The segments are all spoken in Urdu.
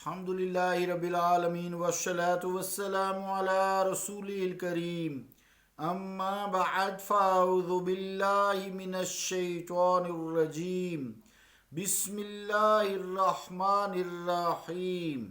الحمدللہ رب العالمین والصلاة والسلام علی رسولہ الکریم اما بعد فاعوذ باللہ من الشیطان الرجیم بسم اللہ الرحمن الرحیم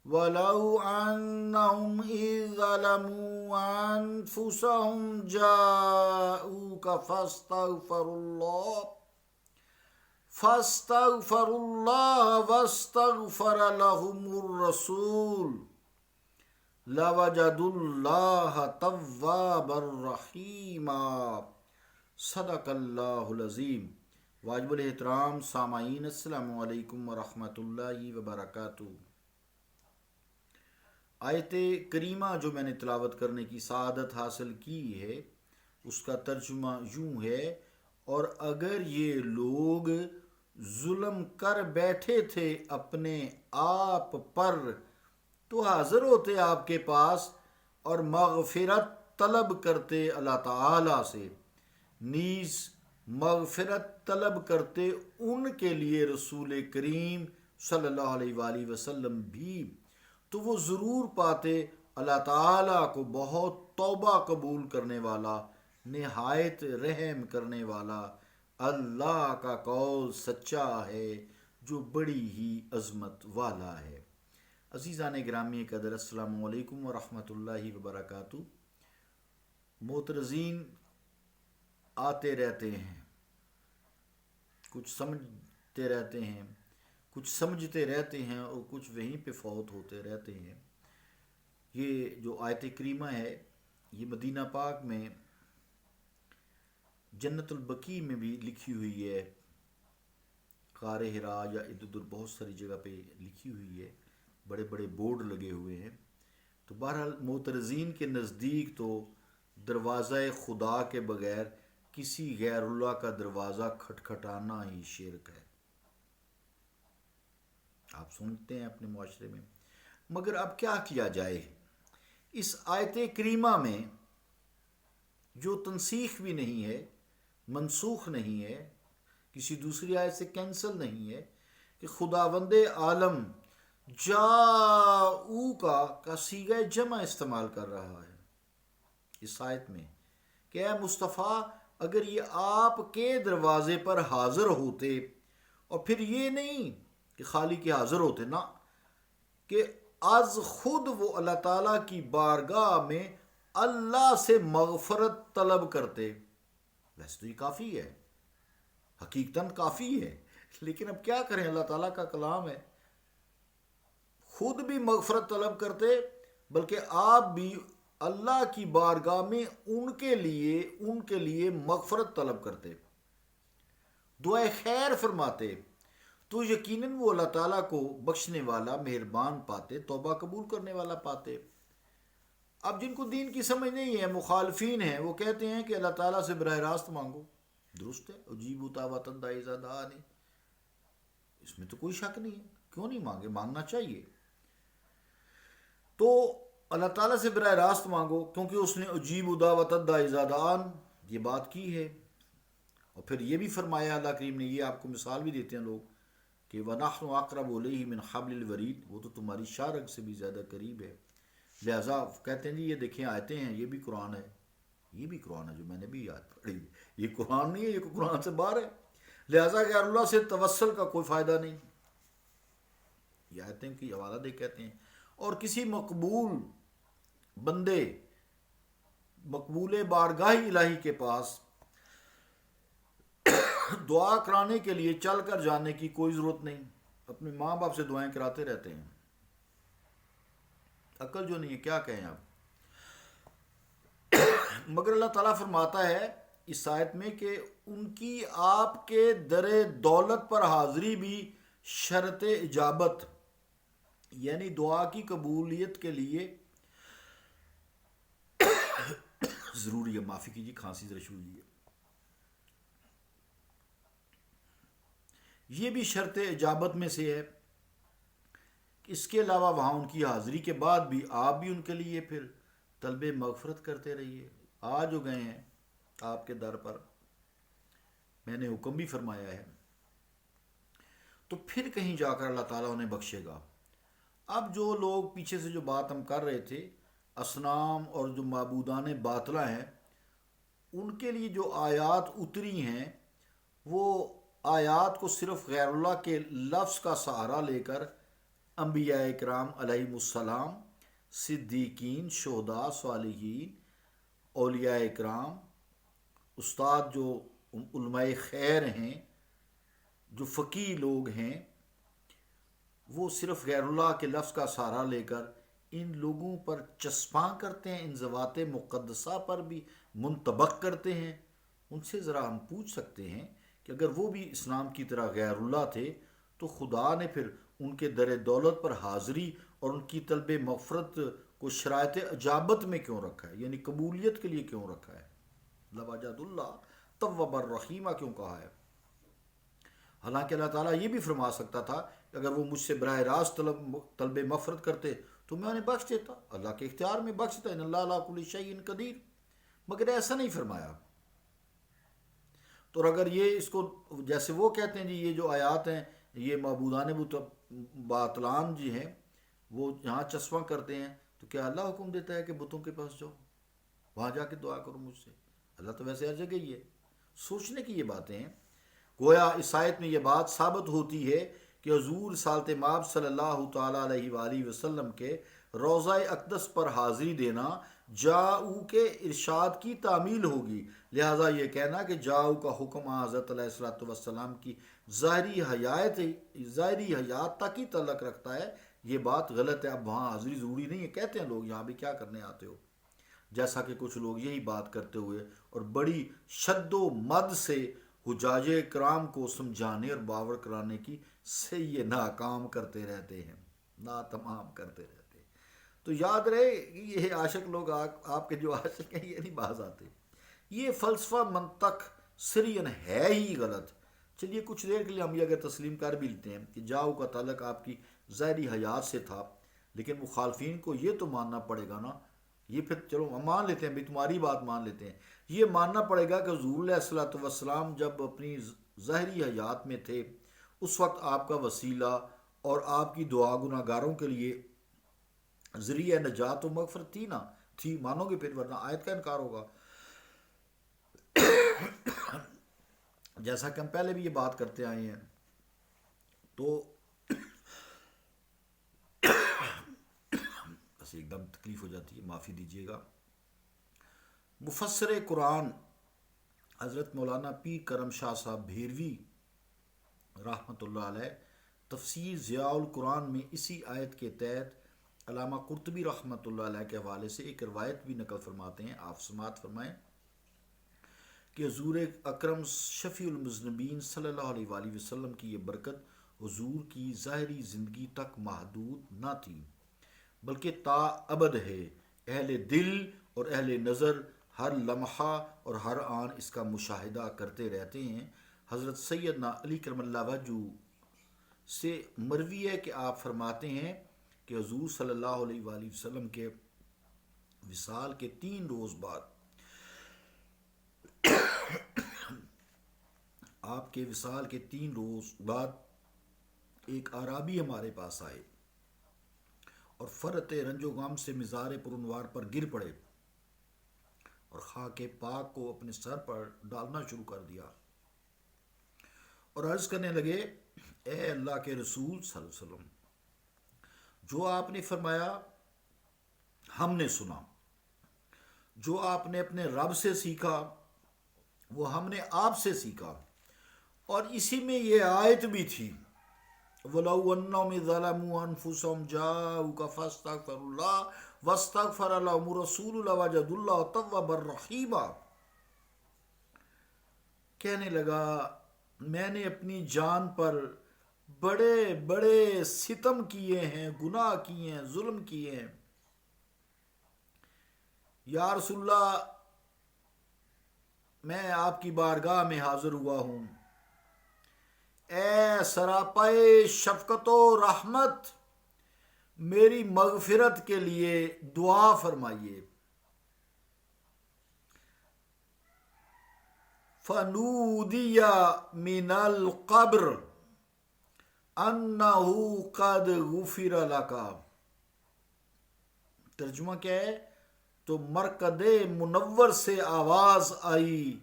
وَلَوْ أَنَّهُمْ إِذْ ظَلَمُوا أَنفُسَهُمْ جَاءُوكَ فاستغفروا الله واستغفر لهم الرسول لوجدوا الله توابا رحیما۔ صدق اللہ العظیم۔ واجب الاحترام سامعین، السلام علیکم ورحمۃ اللہ وبرکاتہ۔ آیت کریمہ جو میں نے تلاوت کرنے کی سعادت حاصل کی ہے، اس کا ترجمہ یوں ہے: اور اگر یہ لوگ ظلم کر بیٹھے تھے اپنے آپ پر تو حاضر ہوتے آپ کے پاس اور مغفرت طلب کرتے اللہ تعالیٰ سے، نیز مغفرت طلب کرتے ان کے لیے رسول کریم صلی اللہ علیہ وآلہ وسلم بھی، تو وہ ضرور پاتے اللہ تعالیٰ کو بہت توبہ قبول کرنے والا، نہایت رحم کرنے والا۔ اللہ کا قول سچا ہے جو بڑی ہی عظمت والا ہے۔ عزیزان گرامی قدر، السلام علیکم ورحمۃ اللہ وبرکاتہ۔ معترضین آتے رہتے ہیں، کچھ سمجھتے رہتے ہیں، کچھ سمجھتے رہتے ہیں اور کچھ وہیں پہ فوت ہوتے رہتے ہیں۔ یہ جو آیت کریمہ ہے یہ مدینہ پاک میں جنت البقیع میں بھی لکھی ہوئی ہے، غار حرا یا ادھر ادھر بہت ساری جگہ پہ لکھی ہوئی ہے، بڑے بڑے بورڈ لگے ہوئے ہیں۔ تو بہرحال معترضین کے نزدیک تو دروازہ خدا کے بغیر کسی غیر اللہ کا دروازہ کھٹکھٹانا ہی شرک ہے، آپ سنتے ہیں اپنے معاشرے میں۔ مگر اب کیا کیا جائے؟ اس آیت کریمہ میں جو تنسیخ بھی نہیں ہے، منسوخ نہیں ہے، کسی دوسری آیت سے کینسل نہیں ہے، کہ خداوند عالم جاؤ کا صیغہ جمع استعمال کر رہا ہے اس آیت میں، کہ اے مصطفیٰ اگر یہ آپ کے دروازے پر حاضر ہوتے، اور پھر یہ نہیں کہ خالی کے حاضر ہوتے، نہ، کہ از خود وہ اللہ تعالیٰ کی بارگاہ میں اللہ سے مغفرت طلب کرتے، ویسے تو یہ کافی ہے، حقیقتاً کافی ہے، لیکن اب کیا کریں، اللہ تعالیٰ کا کلام ہے، خود بھی مغفرت طلب کرتے، بلکہ آپ بھی اللہ کی بارگاہ میں ان کے لیے مغفرت طلب کرتے، دعائے خیر فرماتے، تو یقیناً وہ اللہ تعالیٰ کو بخشنے والا، مہربان پاتے، توبہ قبول کرنے والا پاتے۔ اب جن کو دین کی سمجھ نہیں ہے، مخالفین ہیں، وہ کہتے ہیں کہ اللہ تعالیٰ سے براہ راست مانگو، درست ہے، اجیبوا دعوۃ الداعی اذا دعانی، اس میں تو کوئی شک نہیں ہے، کیوں نہیں مانگے، مانگنا چاہیے۔ تو اللہ تعالیٰ سے براہ راست مانگو، کیونکہ اس نے اجیبوا دعوۃ الداعی اذا دعان یہ بات کی ہے۔ اور پھر یہ بھی فرمایا اللہ کریم نے، یہ آپ کو مثال بھی دیتے ہیں لوگ، کہ وَنَحْنُ أَقْرَبُ إِلَيْهِ مِنْ حَبْلِ الْوَرِيدِ، وہ تو تمہاری شارک سے بھی زیادہ قریب ہے۔ لہٰذا کہتے ہیں جی یہ دیکھیں آیتیں ہیں، یہ بھی قرآن ہے، یہ بھی قرآن ہے جو میں نے بھی یاد پڑھی، یہ قرآن نہیں ہے، یہ قرآن سے باہر ہے، لہٰذا غیر اللہ سے توسل کا کوئی فائدہ نہیں۔ یہ آیتیں کی حوالہ دے کہتے ہیں، اور کسی مقبول بندے، مقبول بارگاہ الہی کے پاس دعا کرانے کے لیے چل کر جانے کی کوئی ضرورت نہیں، اپنے ماں باپ سے دعائیں کراتے رہتے ہیں، عقل جو نہیں ہے کیا کہیں آپ۔ مگر اللہ تعالیٰ فرماتا ہے اس آیت میں کہ ان کی آپ کے در دولت پر حاضری بھی شرط اجابت، یعنی دعا کی قبولیت کے لیے ضروری ہے۔ معافی کیجیے، کھانسی ذرا شروع ہوئی ہے۔ یہ بھی شرط اجابت میں سے ہے، اس کے علاوہ وہاں ان کی حاضری کے بعد بھی آپ بھی ان کے لیے پھر طلب مغفرت کرتے رہیے۔ آ جو گئے ہیں آپ کے در پر، میں نے حکم بھی فرمایا ہے، تو پھر کہیں جا کر اللہ تعالیٰ انہیں بخشے گا۔ اب جو لوگ پیچھے سے جو بات ہم کر رہے تھے، اصنام اور جو معبودان باطلہ ہیں، ان کے لیے جو آیات اتری ہیں، وہ آیات کو صرف غیر اللہ کے لفظ کا سہارا لے کر انبیاء اکرام علیہم السلام، صدیقین، شہداء، صالحین، اولیاء اکرام، استاد جو علماء خیر ہیں، جو فقیہ لوگ ہیں، وہ صرف غیر اللہ کے لفظ کا سہارا لے کر ان لوگوں پر چسپاں کرتے ہیں، ان ذوات مقدسہ پر بھی منطبق کرتے ہیں۔ ان سے ذرا ہم پوچھ سکتے ہیں کہ اگر وہ بھی اسلام کی طرح غیر اللہ تھے تو خدا نے پھر ان کے در دولت پر حاضری اور ان کی طلب مغفرت کو شرائط اجابت میں کیوں رکھا ہے، یعنی قبولیت کے لیے کیوں رکھا ہے؟ لوجد اللہ تواب الرحیمہ کیوں کہا ہے؟ حالانکہ اللہ تعالیٰ یہ بھی فرما سکتا تھا کہ اگر وہ مجھ سے براہ راست طلب مغفرت کرتے تو میں انہیں بخش دیتا، اللہ کے اختیار میں بخش دیتا، ان اللہ علی کل شیء قدیر، مگر ایسا نہیں فرمایا۔ تو اگر یہ اس کو جیسے وہ کہتے ہیں جی یہ جو آیات ہیں یہ معبودان باطلان جی ہیں وہ یہاں چسپاں کرتے ہیں، تو کیا اللہ حکم دیتا ہے کہ بتوں کے پاس جاؤ، وہاں جا کے دعا کرو مجھ سے؟ اللہ تو ویسے ہر جگہ ہی ہے۔ سوچنے کی یہ باتیں ہیں۔ گویا اس آیت میں یہ بات ثابت ہوتی ہے کہ حضور رسالت مآب صلی اللہ تعالیٰ علیہ وآلہ وسلم کے روضہ اقدس پر حاضری دینا جاؤ کے ارشاد کی تعمیل ہوگی، لہٰذا یہ کہنا کہ جاؤ کا حکم حضرت علیہ الصلوۃ والسلام کی ظاہری حیات تک ہی تعلق رکھتا ہے، یہ بات غلط ہے۔ اب وہاں حاضری ضروری نہیں ہے، کہتے ہیں لوگ یہاں بھی کیا کرنے آتے ہو، جیسا کہ کچھ لوگ یہی بات کرتے ہوئے اور بڑی شد و مد سے حجاج کرام کو سمجھانے اور باور کرانے کی سے یہ ناکام کرتے رہتے ہیں، ناتمام کرتے رہتے ہیں۔ تو یاد رہے یہ عاشق لوگ آپ کے جو عاشق ہیں یہ نہیں باز آتے۔ یہ فلسفہ منطق سرین ہے ہی غلط۔ چلیے کچھ دیر کے لیے ہم یہ اگر تسلیم کر بھی لیتے ہیں کہ جاؤ کا تعلق آپ کی ظاہری حیات سے تھا، لیکن مخالفین کو یہ تو ماننا پڑے گا نا، یہ پھر چلو ہم مان لیتے ہیں، بھی تمہاری بات مان لیتے ہیں، یہ ماننا پڑے گا کہ حضور علیہ الصلوۃ والسلام جب اپنی ظاہری حیات میں تھے اس وقت آپ کا وسیلہ اور آپ کی دعا گناہ گاروں کے لیے ذریعہ نجات و مغفرت تھی نا، تھی، مانو گے پھر، ورنہ آیت کا انکار ہوگا۔ جیسا کہ ہم پہلے بھی یہ بات کرتے آئے ہیں، تو بس ایک دم تکلیف ہو جاتی ہے، معافی دیجیے گا۔ مفسر قرآن حضرت مولانا پیر کرم شاہ صاحب بھیروی رحمۃ اللہ علیہ تفسیر ضیاء القرآن میں اسی آیت کے تحت علامہ قرطبی رحمۃ اللہ علیہ کے حوالے سے ایک روایت بھی نقل فرماتے ہیں۔ آپ سماعت فرمائیں کہ حضور اکرم شفیع المذنبین صلی اللہ علیہ وآلہ وسلم کی یہ برکت حضور کی ظاہری زندگی تک محدود نہ تھی، بلکہ تا ابد ہے۔ اہل دل اور اہل نظر ہر لمحہ اور ہر آن اس کا مشاہدہ کرتے رہتے ہیں۔ حضرت سیدنا علی کرم اللہ وجہہ سے مروی ہے کہ آپ فرماتے ہیں کہ حضور صلی اللہ علیہ وآلہ وسلم کے وصال کے 3 روز بعد آپ کے وصال کے 3 روز بعد ایک اعرابی ہمارے پاس آئے اور فرط رنج و غم سے مزار پرنوار پر گر پڑے اور خاک پاک کو اپنے سر پر ڈالنا شروع کر دیا اور عرض کرنے لگے، اے اللہ کے رسول صلی اللہ علیہ وسلم، جو آپ نے فرمایا ہم نے سنا، جو آپ نے اپنے رب سے سیکھا وہ ہم نے آپ سے سیکھا، اور اسی میں یہ آیت بھی تھی، وَلَوْ أَنَّهُمْ إِذْ ظَلَمُوا أَنفُسَهُمْ جَاءُوكَ فَاسْتَغْفَرُوا اللَّهَ وَاسْتَغْفَرَ لَهُمُ الرَّسُولُ لَوَجَدُوا اللَّهَ تَوَّابًا رَحِيمًا۔ کہنے لگا میں نے اپنی جان پر بڑے بڑے ستم کیے ہیں، گناہ کیے ہیں، ظلم کیے ہیں، یا رسول اللہ میں آپ کی بارگاہ میں حاضر ہوا ہوں، اے سراپائے شفقت و رحمت میری مغفرت کے لیے دعا فرمائیے۔ فنودی من القبر، انہو قد غفر لکا، ترجمہ کیا ہے؟ تو مرکد منور سے آواز آئی،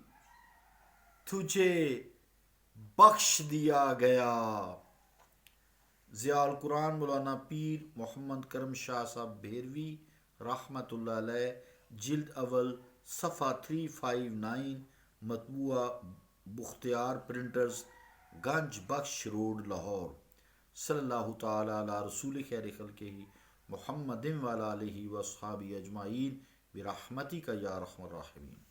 تجھے بخش دیا گیا۔ ضیاء القرآن مولانا پیر محمد کرم شاہ صاحب بھیروی رحمۃ اللہ علیہ، جلد اول، صفحہ 359، مطبوعہ بختیار پرنٹرز، گنج بخش روڈ، لاہور۔ صلی اللہ تعالی علی رسول خیر خلقہ محمد وعلی آلہ واصحابہ اجمعین برحمتک یا ارحم الراحمین۔